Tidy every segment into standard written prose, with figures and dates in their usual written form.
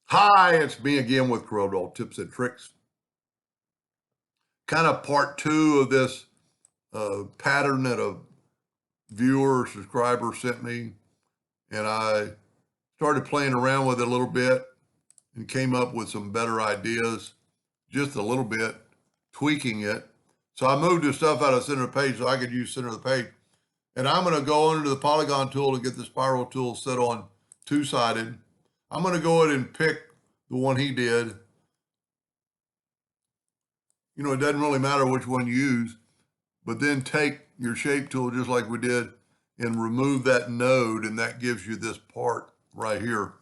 Hi, it's me again with Corel tips and tricks. Kind of part two of this pattern that a viewer or subscriber sent me. And I started playing around with it a little bit and came up with some better ideas, just a little bit, tweaking it. So I moved the stuff out of center of the page so I could use center of the page. And I'm going to go under the polygon tool and get the spiral tool set on two-sided. I'm going to go ahead and pick the one he did. You know, it doesn't really matter which one you use, but then take your shape tool just like we did and remove that node, and that gives you this part right here.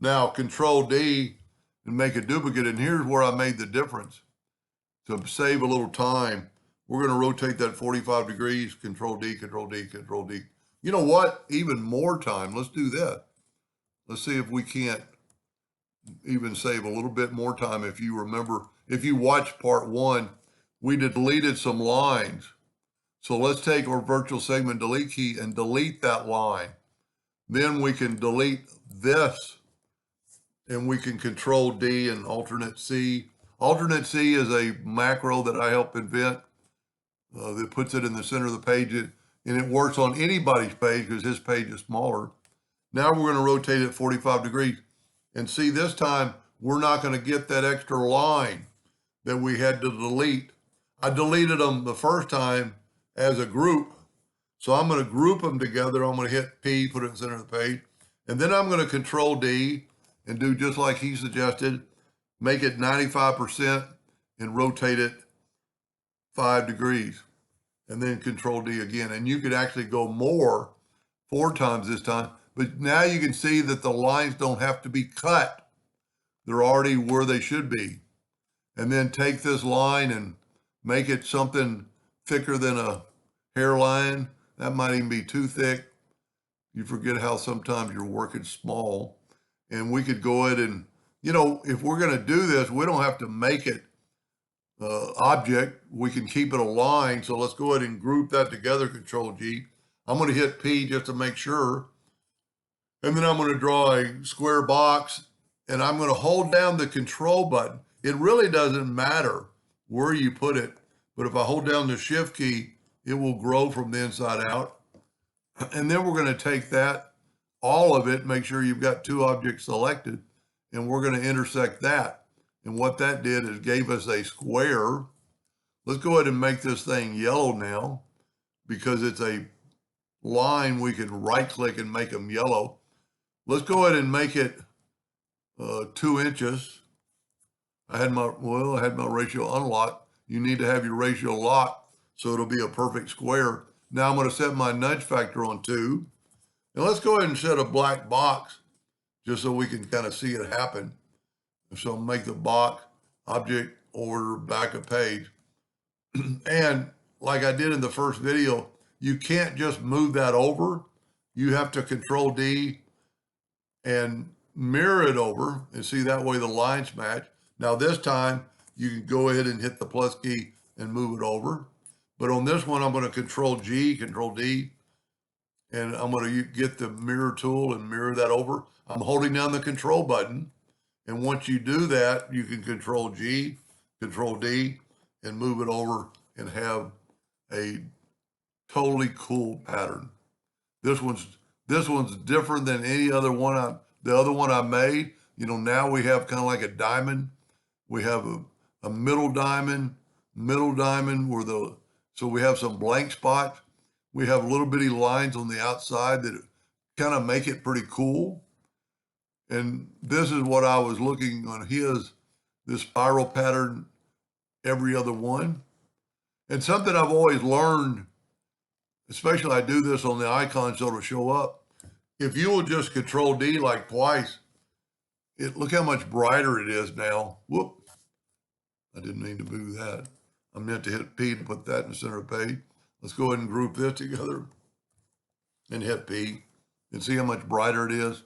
Now, Control D and make a duplicate, and here's where I made the difference. To save a little time, we're going to rotate that 45 degrees, Control D, Control D, Control D. You know what? Even more time. Let's do that. Let's see if we can't even save a little bit more time. If you remember, if you watch part one, we deleted some lines. So let's take our virtual segment delete key and delete that line. Then we can delete this and we can Control D and alternate C. Alternate C is a macro that I helped invent that puts it in the center of the page, and it works on anybody's page because his page is smaller. Now we're going to rotate it 45 degrees. And see, this time we're not going to get that extra line that we had to delete. I deleted them the first time as a group. So I'm going to group them together. I'm going to hit P, put it in the center of the page. And then I'm going to Control D and do just like he suggested, make it 95% and rotate it 5 degrees. And then Control D again. And you could actually go more, 4 times this time. But now you can see that the lines don't have to be cut. They're already where they should be. And then take this line and make it something thicker than a hairline. That might even be too thick. You forget how sometimes you're working small. And we could go ahead and, you know, if we're going to do this, we don't have to make it object. We can keep it a line. So let's go ahead and group that together, Control G. I'm going to hit P just to make sure. And then I'm going to draw a square box, and I'm going to hold down the control button. It really doesn't matter where you put it, but if I hold down the shift key, it will grow from the inside out. And then we're going to take that, all of it, make sure you've got 2 objects selected, and we're going to intersect that. And what that did is gave us a square. Let's go ahead and make this thing yellow now, because it's a line. We can right click and make them yellow. Let's go ahead and make it 2 inches. I had my ratio unlocked. You need to have your ratio locked so it'll be a perfect square. Now I'm going to set my nudge factor on 2. And let's go ahead and set a black box just so we can kind of see it happen. So make the box object order back a page. And like I did in the first video, you can't just move that over. You have to Control D and mirror it over, and see that way the lines match. Now this time you can go ahead and hit the plus key and move it over. But on this one, I'm going to Control G, Control D, and I'm going to get the mirror tool and mirror that over. I'm holding down the control button. And once you do that, you can Control G, Control D, and move it over and have a totally cool pattern. This one's different than any other one. The other one I made, you know, now we have kind of like a diamond. We have a middle diamond so we have some blank spots. We have little bitty lines on the outside that kind of make it pretty cool. And this is what I was looking on this spiral pattern, every other one. And something I've always learned, especially I do this on the icon so it'll show up. If you will just Control D like twice, look how much brighter it is now. Whoop. I didn't mean to move that. I meant to hit P to put that in the center of the page. Let's go ahead and group this together and hit P and see how much brighter it is.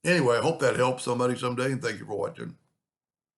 Anyway, I hope that helps somebody someday, and thank you for watching.